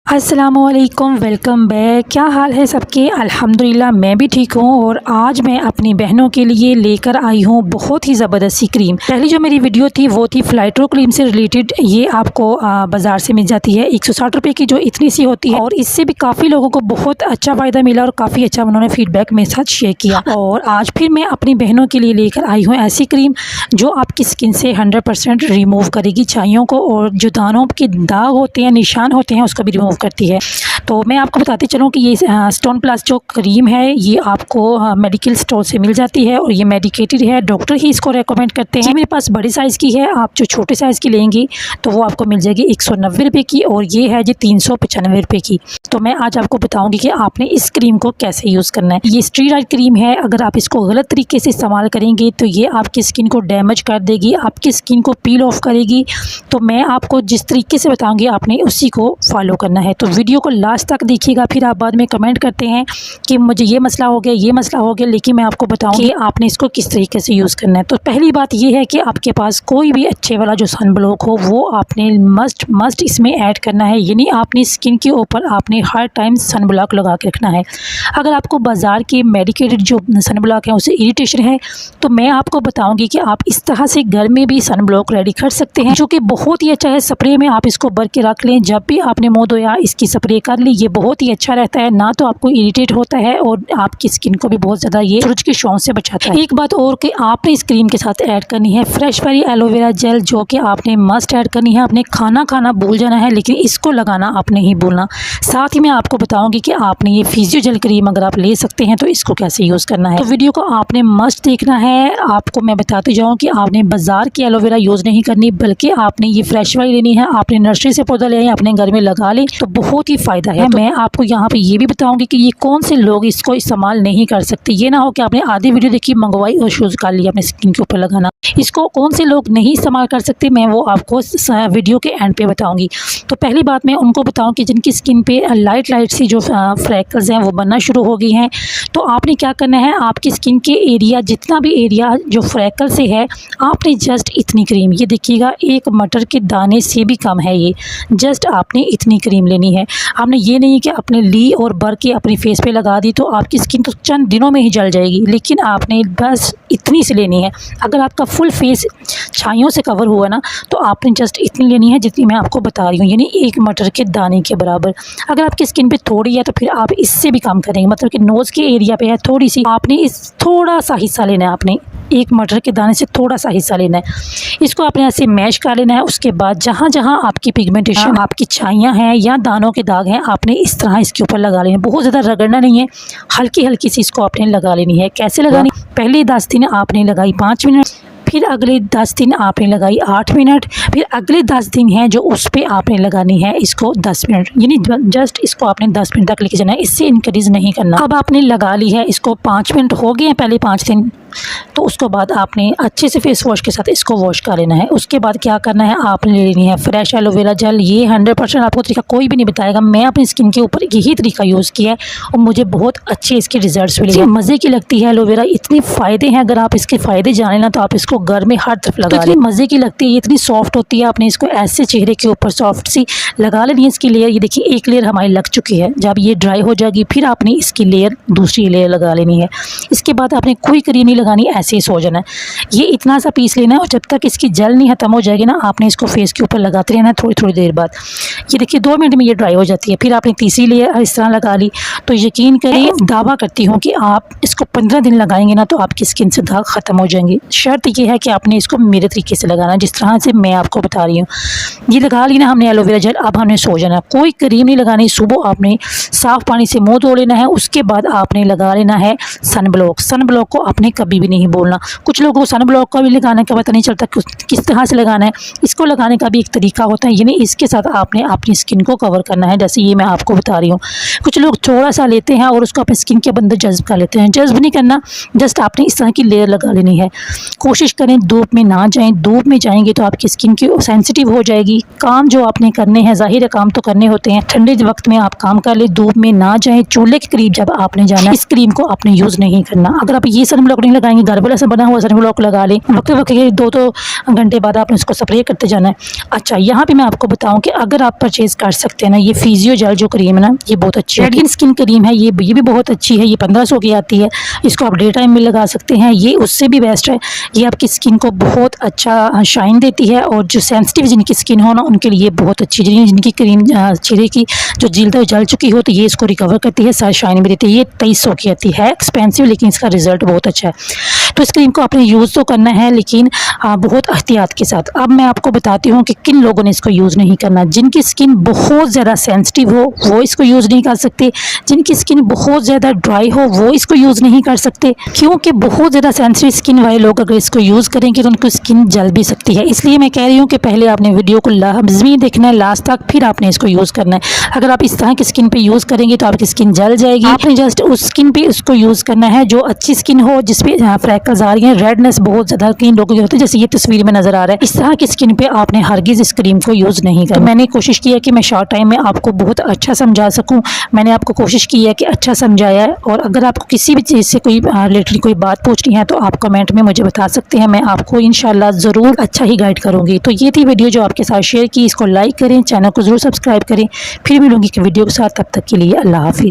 अस्सलामुअलैकुम, welcome back. क्या हाल है सबके? अल्हम्दुलिल्लाह मैं भी ठीक हूँ। और आज मैं अपनी बहनों के लिए लेकर आई हूँ बहुत ही ज़बरदस्त सी क्रीम। पहली जो मेरी वीडियो थी वो थी फ्लाइट्रो क्रीम से रिलेटेड। ये आपको बाज़ार से मिल जाती है 160 रुपये की, जो इतनी सी होती है। और इससे भी काफ़ी लोगों को बहुत अच्छा फ़ायदा मिला और काफ़ी अच्छा उन्होंने फीडबैक मेरे साथ शेयर किया। और आज फिर मैं अपनी बहनों के लिए लेकर आई हूँ ऐसी क्रीम जो आपकी स्किन से 100% रिमूव करेगी छाइयों को, और जो दानों के दाग होते हैं, निशान होते हैं, उसको भी रिमूव करती है। तो मैं आपको बताती चलूँ कि ये स्टोन प्लस जो क्रीम है ये आपको मेडिकल स्टोर से मिल जाती है और ये मेडिकेटेड है। डॉक्टर ही इसको रेकमेंड करते हैं। मेरे पास बड़ी साइज़ की है, आप जो छोटे साइज़ की लेंगी तो वो आपको मिल जाएगी 190 रुपये की, और ये है जी 395 रुपये की। तो मैं आज आपको बताऊंगी कि आपने इस क्रीम को कैसे यूज़ करना है। ये स्टेरॉइड क्रीम है, अगर आप इसको गलत तरीके से इस्तेमाल करेंगे तो ये आपकी स्किन को डैमेज कर देगी, आपकी स्किन को पील ऑफ करेगी। तो मैं आपको जिस तरीके से बताऊंगी आपने उसी को फॉलो करना है। तो वीडियो को लास्ट तक देखिएगा, फिर आप बाद में कमेंट करते हैं कि मुझे ये मसला हो गया, ये मसला हो गया, लेकिन मैं आपको बताऊंगी कि आपने इसको किस तरीके से यूज़ करना है। तो पहली बात ये है कि आपके पास कोई भी अच्छे वाला जो सन ब्लॉक हो वो आपने मस्ट इसमें ऐड करना है। यानी आपने स्किन के ऊपर आपने हर टाइम सन ब्लॉक लगा के रखना है। अगर आपको बाज़ार के मेडिकेटेड जो सन ब्लॉक है उससे इरिटेशन है तो मैं आपको बताऊंगी कि आप इस तरह से घर में भी सन ब्लॉक रेडी कर सकते हैं, जो कि बहुत ही अच्छा है। स्प्रे में आप इसको भर के रख लें, जब भी आपने मुँह धोया इसकी स्प्रे कर ली, ये बहुत ही अच्छा रहता है। ना तो आपको इरिटेट होता है और आपकी स्किन को भी बहुत ज़्यादा ये सूरज की छांव से बचाता है। एक बात और कि आपने इस क्रीम के साथ ऐड करनी है फ्रेश वाली एलोवेरा जेल, जो कि आपने मस्ट ऐड करनी है। आपने खाना भूल जाना है लेकिन इसको लगाना आपने ही भूलना। साथ ही मैं आपको बताऊंगी कि आपने ये फिजियो जेल क्रीम अगर आप ले सकते हैं तो इसको कैसे यूज़ करना है। तो वीडियो को आपने मस्ट देखना है। आपको मैं बताते जाऊँ कि आपने बाज़ार की एलोवेरा यूज़ नहीं करनी, बल्कि आपने ये फ्रेश वाली लेनी है। आपने नर्सरी से पौधा लिया है, अपने घर में लगा ले तो बहुत ही फ़ायदा है। मैं आपको यहाँ पे ये भी बताऊंगी कि ये कौन से लोग इसको इस्तेमाल नहीं कर सकते। ये ना हो कि आपने आधी वीडियो देखी, मंगवाई और शूज़ कर लिया अपने स्किन के ऊपर लगाना। इसको कौन से लोग नहीं इस्तेमाल कर सकते मैं वो आपको वीडियो के एंड पे बताऊंगी। तो पहली बात मैं उनको बताऊं कि जिनकी स्किन पे लाइट सी जो फ्रैकल्स हैं वो बनना शुरू हो गई हैं, तो आपने क्या करना है, आपकी स्किन के एरिया जितना भी एरिया जो फ्रैकल से है, आपने जस्ट इतनी क्रीम, ये देखिएगा एक मटर के दाने से भी कम है ये, जस्ट आपने इतनी क्रीम लेनी है। आपने ये नहीं कि अपने ली और भर के अपनी फेस पे लगा दी तो आपकी स्किन तो चंद दिनों में ही जल जाएगी, लेकिन आपने बस इतनी सी लेनी है। अगर आपका फुल फेस छाइयों से कवर हुआ ना तो आपने जस्ट इतनी लेनी है जितनी मैं आपको बता रही हूँ, यानी एक मटर के दाने के बराबर। अगर आपकी स्किन पे थोड़ी है तो फिर आप इससे भी कम करेंगे, मतलब कि नोज़ के एरिया पे है थोड़ी सी, आपने इस थोड़ा सा हिस्सा लेना है। आपने एक मटर के दाने से थोड़ा सा हिस्सा लेना है, इसको आपने ऐसे मैश कर लेना है। उसके बाद जहाँ जहाँ आपकी पिगमेंटेशन, आपकी छाइयाँ हैं या दानों के दाग हैं, आपने इस तरह इसके ऊपर लगा लेना। बहुत ज़्यादा रगड़ना नहीं है, हल्की सी इसको आपने लगा लेनी है। कैसे लगानी? पहले 10 दिन आपने लगाई 5 मिनट, फिर अगले 10 दिन आपने लगाई 8 मिनट, फिर अगले 10 दिन हैं जो उस पर आपने लगानी है इसको 10 मिनट, यानी जस्ट इसको आपने 10 मिनट तक लेके जाना है, इससे इंक्रीज़ नहीं करना। अब आपने लगा ली है, इसको 5 मिनट हो गए हैं पहले 5 दिन, तो उसके बाद आपने अच्छे से फेस वॉश के साथ इसको वॉश कर लेना है। उसके बाद क्या करना है, आपने लेनी है फ्रेश एलोवेरा जेल। ये 100% आपको तरीका कोई भी नहीं बताएगा, मैं अपनी स्किन के ऊपर यही तरीका यूज़ किया है और मुझे बहुत अच्छे इसके रिजल्ट्स मिले। मज़े की लगती है एलोवेरा, इतने फ़ायदे हैं। अगर आप इसके फ़ायदे जाने ना तो आप इसको घर में हर तरफ लगा लें। मज़े की लगती है, इतनी सॉफ्ट होती है। आपने इसको ऐसे चेहरे के ऊपर सॉफ्ट सी लगा लेनी है इसकी लेयर। ये देखिए एक लेयर हमारी लग चुकी है, जब ये ड्राई हो जाएगी फिर आपने इसकी लेयर, दूसरी लेयर लगा लेनी है। इसके बाद आपने कोई क्रीम नहीं लगानी, ऐसे ही सो जाना है। ये इतना सा पीस लेना है और जब तक इसकी जेल नहीं ख़त्म हो जाएगी ना आपने इसको फेस के ऊपर लगाते रहना है थोड़ी देर बाद। ये देखिए 2 मिनट में ये ड्राई हो जाती है। फिर आपने तीसरी लेयर इस तरह लगा ली। तो यकीन करिए, दावा करती हूँ कि आप इसको 15 दिन लगाएंगे ना तो आपकी स्किन से दाग ख़त्म हो जाएंगे। शर्त ये है कि आपने इसको मेरे तरीके से लगाना, जिस तरह से मैं आपको बता रही हूँ। ये लगा ली ना हमने एलोवेरा जेल, अब हमने सो जाना। कोई क्रीम नहीं लगानी। सुबह आपने साफ़ पानी से मुँह धो लेना है, उसके बाद आपने लगा लेना है सन ब्लॉक। सन ब्लॉक को आपने कभी भी नहीं बोलना। कुछ लोगों को सन ब्लॉक का भी लगाने का पता नहीं चलता किस तरह से लगाना है। इसको लगाने का भी एक तरीका होता है, यानी इसके साथ आपने अपनी स्किन को कवर करना है, जैसे ये मैं आपको बता रही हूँ। कुछ लोग थोड़ा सा लेते हैं और उसको अपनी स्किन के अंदर जज्ब कर लेते हैं। जज्ब नहीं करना, जस्ट आपने इस तरह की लेयर लगा लेनी है। कोशिश करें धूप में ना जाएं, धूप में जाएंगे तो आपकी स्किन की सेंसिटिव हो जाएगी। जाएगी। काम जो आपने करने हैं, ज़ाहिर है काम तो करने होते हैं, ठंडे वक्त में आप काम कर ले, धूप में ना जाए, चूल्हे के करीब जब आपने जाना, इस क्रीम को आपने यूज़ नहीं करना। अगर आप ये सनब्लॉक नहीं लगाएंगे, घर पर ऐसा बना हुआ सनब्लॉक लगा लें, वक्त वक्त के 2-2 घंटे बाद आपने उसको स्प्रे करते जाना है। अच्छा, यहाँ पे मैं आपको बताऊँ कि अगर आप परचेज़ कर सकते हैं ना, ये फिजियो जेल जो क्रीम है ना, ये बहुत अच्छी है। रेडिएंट स्किन क्रीम है, ये भी बहुत अच्छी है, ये 1500 की आती है। इसको आप डे टाइम में लगा सकते हैं, ये उससे भी बेस्ट है। ये आपकी स्किन को बहुत अच्छा शाइन देती है, और जो सेंसिटिव जिनकी स्किन हो ना, उनके लिए बहुत अच्छी, जिनकी क्रीम चेहरे की जो जिल्द जल चुकी हो, तो ये इसको रिकवर करती है, साथ शाइन भी देती है। ये 2300 की आती है, एक्सपेंसिव, लेकिन इसका रिजल्ट बहुत अच्छा है। तो इस क्रीम को आपने यूज़ तो करना है, लेकिन बहुत एहतियात के साथ। अब मैं आपको बताती हूँ कि किन लोगों ने इसको यूज़ नहीं करना। जिनकी स्किन बहुत ज़्यादा सेंसिटिव हो वो इसको यूज़ नहीं कर सकते, जिनकी स्किन बहुत ज़्यादा ड्राई हो वो इसको यूज़ नहीं कर सकते, क्योंकि बहुत ज़्यादा सेंसिटिव स्किन वाले लोग अगर इसको यूज़ करेंगे तो उनकी स्किन जल भी सकती है। इसलिए मैं कह रही हूँ कि पहले आपने वीडियो को लाज़मी देखना है लास्ट तक, फिर आपने इसको यूज़ करना है। अगर आप इस तरह की स्किन पे यूज़ करेंगे तो आपकी स्किन जल जाएगी। आपने जस्ट उस स्किन पे इसको यूज़ करना है जो अच्छी स्किन हो, जिसपे फ्रैकल्स आ रही हैं, रेडनेस बहुत ज़्यादा कई लोगों की होती है, जैसे ये तस्वीर में नज़र आ रहा है। इस तरह की स्किन पे आपने हरगिज़ इस क्रीम को यूज़ नहीं करना। तो मैंने कोशिश की है कि मैं शॉर्ट टाइम में आपको बहुत अच्छा समझा सकूँ। मैंने आपको कोशिश की है कि अच्छा समझाया है, और अगर आपको किसी भी चीज़ से कोई रिलेटेड कोई बात पूछनी है तो आप कमेंट में मुझे बता सकते हैं, मैं आपको इंशाल्लाह ज़रूर अच्छा ही गाइड करूँगी। तो ये थी वीडियो जो आपके साथ शेयर की, इसको लाइक करें, चैनल को ज़रूर सब्सक्राइब करें। फिर मिलूँगी कि वीडियो के साथ, तब तक के लिए अल्लाह हाफिज़।